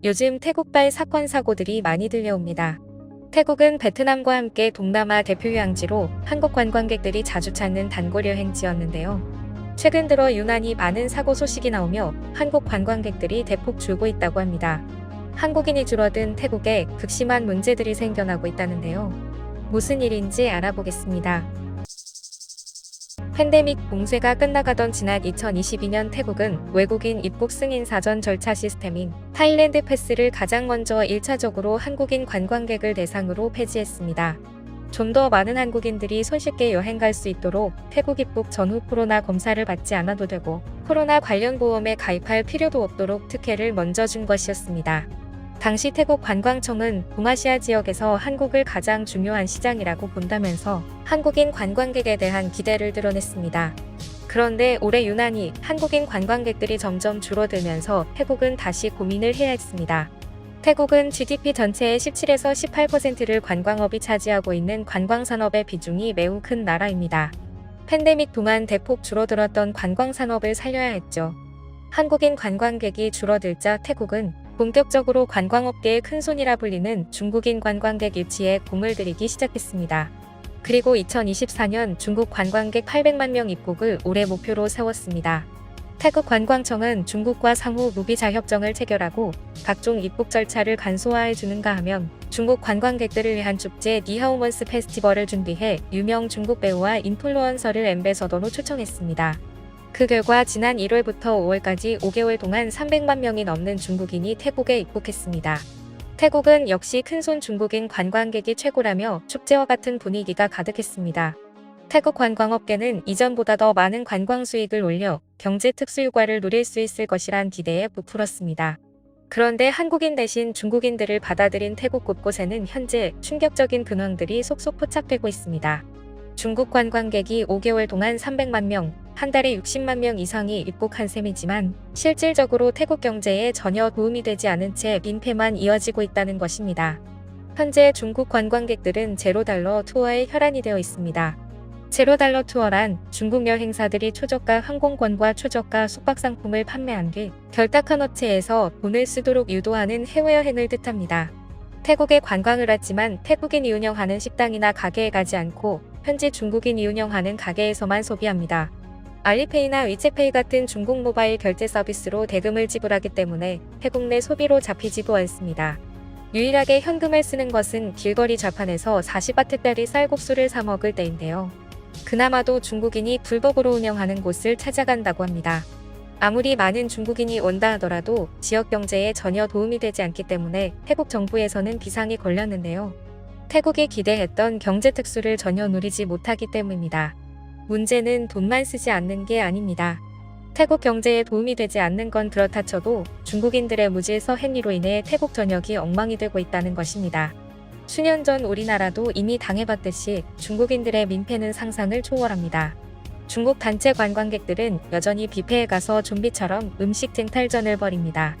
요즘 태국발 사건 사고들이 많이 들려옵니다. 태국은 베트남과 함께 동남아 대표 휴양지로 한국 관광객들이 자주 찾는 단골 여행지였는데요. 최근 들어 유난히 많은 사고 소식이 나오며 한국 관광객들이 대폭 줄고 있다고 합니다. 한국인이 줄어든 태국에 극심한 문제들이 생겨나고 있다는데요. 무슨 일인지 알아보겠습니다. 팬데믹 봉쇄가 끝나가던 지난 2022년 태국은 외국인 입국 승인 사전 절차 시스템인 타일랜드 패스를 가장 먼저 1차적으로 한국인 관광객을 대상으로 폐지했습니다. 좀 더 많은 한국인들이 손쉽게 여행 갈 수 있도록 태국 입국 전후 코로나 검사를 받지 않아도 되고 코로나 관련 보험에 가입할 필요도 없도록 특혜를 먼저 준 것이었습니다. 당시 태국 관광청은 동아시아 지역에서 한국을 가장 중요한 시장이라고 본다면서 한국인 관광객에 대한 기대를 드러냈습니다. 그런데 올해 유난히 한국인 관광객들이 점점 줄어들면서 태국은 다시 고민을 해야 했습니다. 태국은 GDP 전체의 17에서 18%를 관광업이 차지하고 있는 관광산업의 비중이 매우 큰 나라입니다. 팬데믹 동안 대폭 줄어들었던 관광산업을 살려야 했죠. 한국인 관광객이 줄어들자 태국은 본격적으로 관광업계의 큰손이라 불리는 중국인 관광객 유치에 공을 들이기 시작했습니다. 그리고 2024년 중국 관광객 800만 명 입국을 올해 목표로 세웠습니다. 태국 관광청은 중국과 상호 무비자 협정을 체결하고 각종 입국 절차를 간소화해 주는가 하면 중국 관광객들을 위한 축제 니하오먼스 페스티벌을 준비해 유명 중국 배우와 인플루언서를 앰베서더로 초청했습니다. 그 결과 지난 1월부터 5월까지 5개월 동안 300만 명이 넘는 중국인이 태국에 입국했습니다. 태국은 역시 큰손 중국인 관광객이 최고라며 축제와 같은 분위기가 가득했습니다. 태국 관광업계는 이전보다 더 많은 관광 수익을 올려 경제 특수효과를 누릴 수 있을 것이란 기대에 부풀었습니다. 그런데 한국인 대신 중국인들을 받아들인 태국 곳곳에는 현재 충격적인 근황들이 속속 포착되고 있습니다. 중국 관광객이 5개월 동안 300만 명, 한 달에 60만 명 이상이 입국한 셈이지만 실질적으로 태국 경제에 전혀 도움이 되지 않은 채 민폐만 이어지고 있다는 것입니다. 현재 중국 관광객들은 제로달러 투어의 혈안이 되어 있습니다. 제로달러 투어란 중국 여행사들이 초저가 항공권과 초저가 숙박 상품을 판매한 뒤 결탁한 업체에서 돈을 쓰도록 유도하는 해외여행을 뜻합니다. 태국에 관광을 왔지만 태국인이 운영하는 식당이나 가게에 가지 않고 현지 중국인이 운영하는 가게에서만 소비합니다. 알리페이나 위챗페이 같은 중국 모바일 결제 서비스로 대금을 지불하기 때문에 태국 내 소비로 잡히지도 않습니다. 유일하게 현금을 쓰는 것은 길거리 좌판에서 40바트짜리 쌀국수를 사 먹을 때인데요. 그나마도 중국인이 불법으로 운영하는 곳을 찾아간다고 합니다. 아무리 많은 중국인이 온다 하더라도 지역 경제에 전혀 도움이 되지 않기 때문에 태국 정부에서는 비상이 걸렸는데요. 태국이 기대했던 경제 특수를 전혀 누리지 못하기 때문입니다. 문제는 돈만 쓰지 않는 게 아닙니다. 태국 경제에 도움이 되지 않는 건 그렇다 쳐도 중국인들의 무질서 행위로 인해 태국 전역이 엉망이 되고 있다는 것입니다. 수년 전 우리나라도 이미 당해봤듯이 중국인들의 민폐는 상상을 초월합니다. 중국 단체 관광객들은 여전히 뷔페에 가서 좀비처럼 음식 쟁탈전을 벌입니다.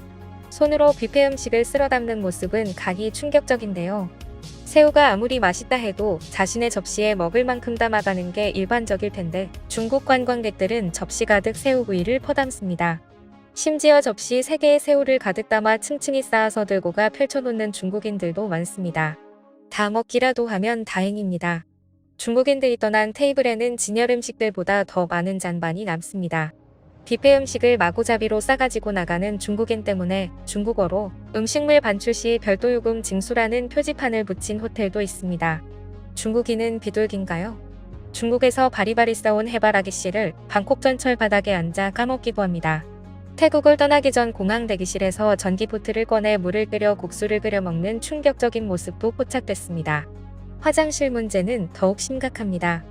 손으로 뷔페 음식을 쓸어 담는 모습은 각이 충격적인데요. 새우가 아무리 맛있다 해도 자신의 접시에 먹을 만큼 담아가는 게 일반적일 텐데 중국 관광객들은 접시 가득 새우구이를 퍼담습니다. 심지어 접시 3개의 새우를 가득 담아 층층이 쌓아서 들고가 펼쳐놓는 중국인들도 많습니다. 다 먹기라도 하면 다행입니다. 중국인들이 떠난 테이블에는 진열 음식들보다 더 많은 잔반이 남습니다. 뷔페 음식을 마구잡이로 싸가지고 나가는 중국인 때문에 중국어로 음식물 반출 시 별도 요금 징수라는 표지판을 붙인 호텔도 있습니다. 중국인은 비둘기인가요? 중국에서 바리바리 싸온 해바라기 씨를 방콕 전철 바닥에 앉아 까먹기도 합니다. 태국을 떠나기 전 공항 대기실에서 전기포트를 꺼내 물을 끓여 국수를 끓여 먹는 충격적인 모습도 포착됐습니다. 화장실 문제는 더욱 심각합니다.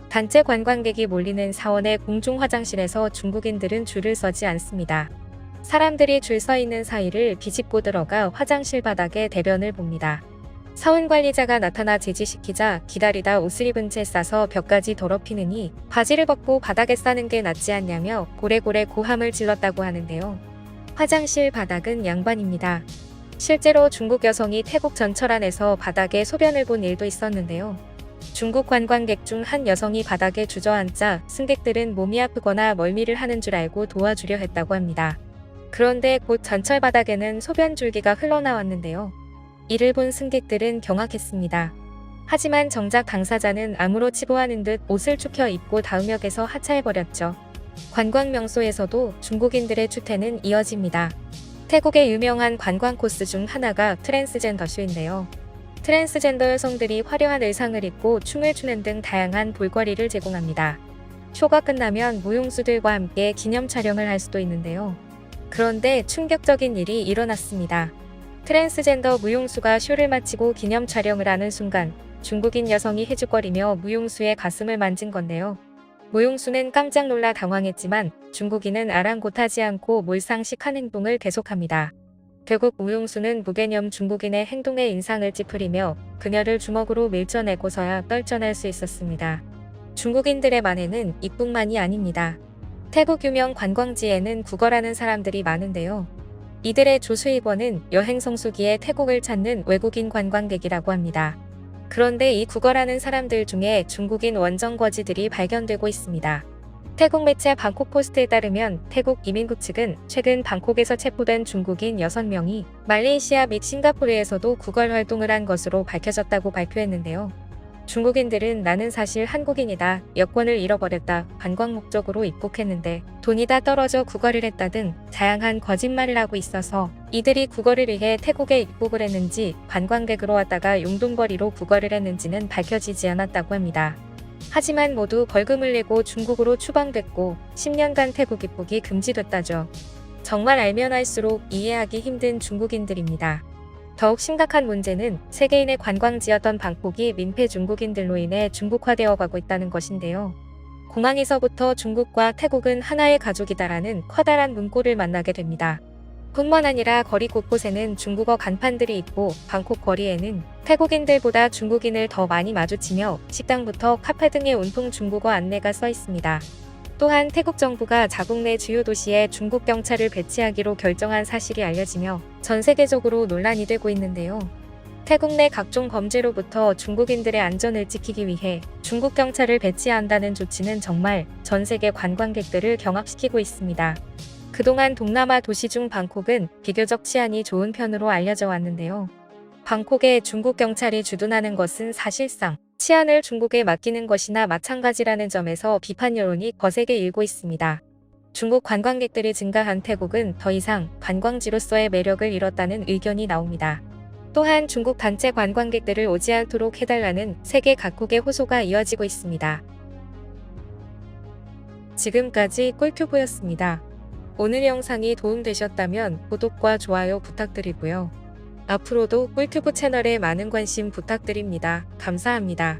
단체 관광객이 몰리는 사원의 공중 화장실에서 중국인들은 줄을 서지 않습니다. 사람들이 줄 서 있는 사이를 비집고 들어가 화장실 바닥에 대변을 봅니다. 사원 관리자가 나타나 제지시키자 기다리다 옷을 입은 채 싸서 벽까지 더럽히느니 바지를 벗고 바닥에 싸는 게 낫지 않냐며 고래고래 고함을 질렀다고 하는데요. 화장실 바닥은 양반입니다. 실제로 중국 여성이 태국 전철 안에서 바닥에 소변을 본 일도 있었는데요. 중국 관광객 중 한 여성이 바닥에 주저앉자 승객들은 몸이 아프거나 멀미를 하는 줄 알고 도와주려 했다고 합니다. 그런데 곧 전철 바닥에는 소변 줄기가 흘러나왔는데요. 이를 본 승객들은 경악했습니다. 하지만 정작 당사자는 아무렇지도 않은 듯 옷을 축혀 입고 다음 역에서 하차해버렸죠. 관광 명소에서도 중국인들의 추태는 이어집니다. 태국의 유명한 관광 코스 중 하나가 트랜스젠더 쇼인데요. 트랜스젠더 여성들이 화려한 의상을 입고 춤을 추는 등 다양한 볼거리를 제공합니다. 쇼가 끝나면 무용수들과 함께 기념 촬영을 할 수도 있는데요. 그런데 충격적인 일이 일어났습니다. 트랜스젠더 무용수가 쇼를 마치고 기념 촬영을 하는 순간 중국인 여성이 헤죽거리며 무용수의 가슴을 만진 건데요. 무용수는 깜짝 놀라 당황했지만 중국인은 아랑곳하지 않고 몰상식한 행동을 계속합니다. 결국 무용수는 무개념 중국인의 행동에 인상을 찌푸리며 그녀를 주먹으로 밀쳐내고서야 떨쳐낼 수 있었습니다. 중국인들의 만행은 이뿐만이 아닙니다. 태국 유명 관광지에는 구걸하는 사람들이 많은데요. 이들의 조수입원은 여행 성수기에 태국을 찾는 외국인 관광객이라고 합니다. 그런데 이 구걸하는 사람들 중에 중국인 원정거지들이 발견되고 있습니다. 태국 매체 방콕포스트에 따르면 태국 이민국 측은 최근 방콕에서 체포된 중국인 6명이 말레이시아 및 싱가포르에서도 구걸 활동을 한 것으로 밝혀졌다고 발표했는데요. 중국인들은 나는 사실 한국인이다, 여권을 잃어버렸다, 관광 목적으로 입국했는데 돈이 다 떨어져 구걸을 했다 등 다양한 거짓말을 하고 있어서 이들이 구걸을 위해 태국에 입국을 했는지 관광객으로 왔다가 용돈벌이로 구걸을 했는지는 밝혀지지 않았다고 합니다. 하지만 모두 벌금을 내고 중국으로 추방됐고 10년간 태국 입국이 금지됐다죠. 정말 알면 알수록 이해하기 힘든 중국인들입니다. 더욱 심각한 문제는 세계인의 관광지였던 방콕이 민폐 중국인들로 인해 중국화되어 가고 있다는 것인데요. 공항에서부터 중국과 태국은 하나의 가족이다라는 커다란 문구를 만나게 됩니다. 뿐만 아니라 거리 곳곳에는 중국어 간판들이 있고 방콕 거리에는 태국인들보다 중국인을 더 많이 마주치며 식당부터 카페 등의 온통 중국어 안내가 써 있습니다. 또한 태국 정부가 자국 내 주요 도시에 중국 경찰을 배치하기로 결정한 사실이 알려지며 전 세계적으로 논란이 되고 있는데요. 태국 내 각종 범죄로부터 중국인들의 안전을 지키기 위해 중국 경찰을 배치한다는 조치는 정말 전 세계 관광객들을 경악시키고 있습니다. 그동안 동남아 도시 중 방콕은 비교적 치안이 좋은 편으로 알려져 왔는데요. 방콕에 중국 경찰이 주둔하는 것은 사실상 치안을 중국에 맡기는 것이나 마찬가지라는 점에서 비판 여론이 거세게 일고 있습니다. 중국 관광객들이 증가한 태국은 더 이상 관광지로서의 매력을 잃었다는 의견이 나옵니다. 또한 중국 단체 관광객들을 오지 않도록 해달라는 세계 각국의 호소가 이어지고 있습니다. 지금까지 꿀튜브였습니다. 오늘 영상이 도움되셨다면 구독과 좋아요 부탁드리고요. 앞으로도 꿀튜브 채널에 많은 관심 부탁드립니다. 감사합니다.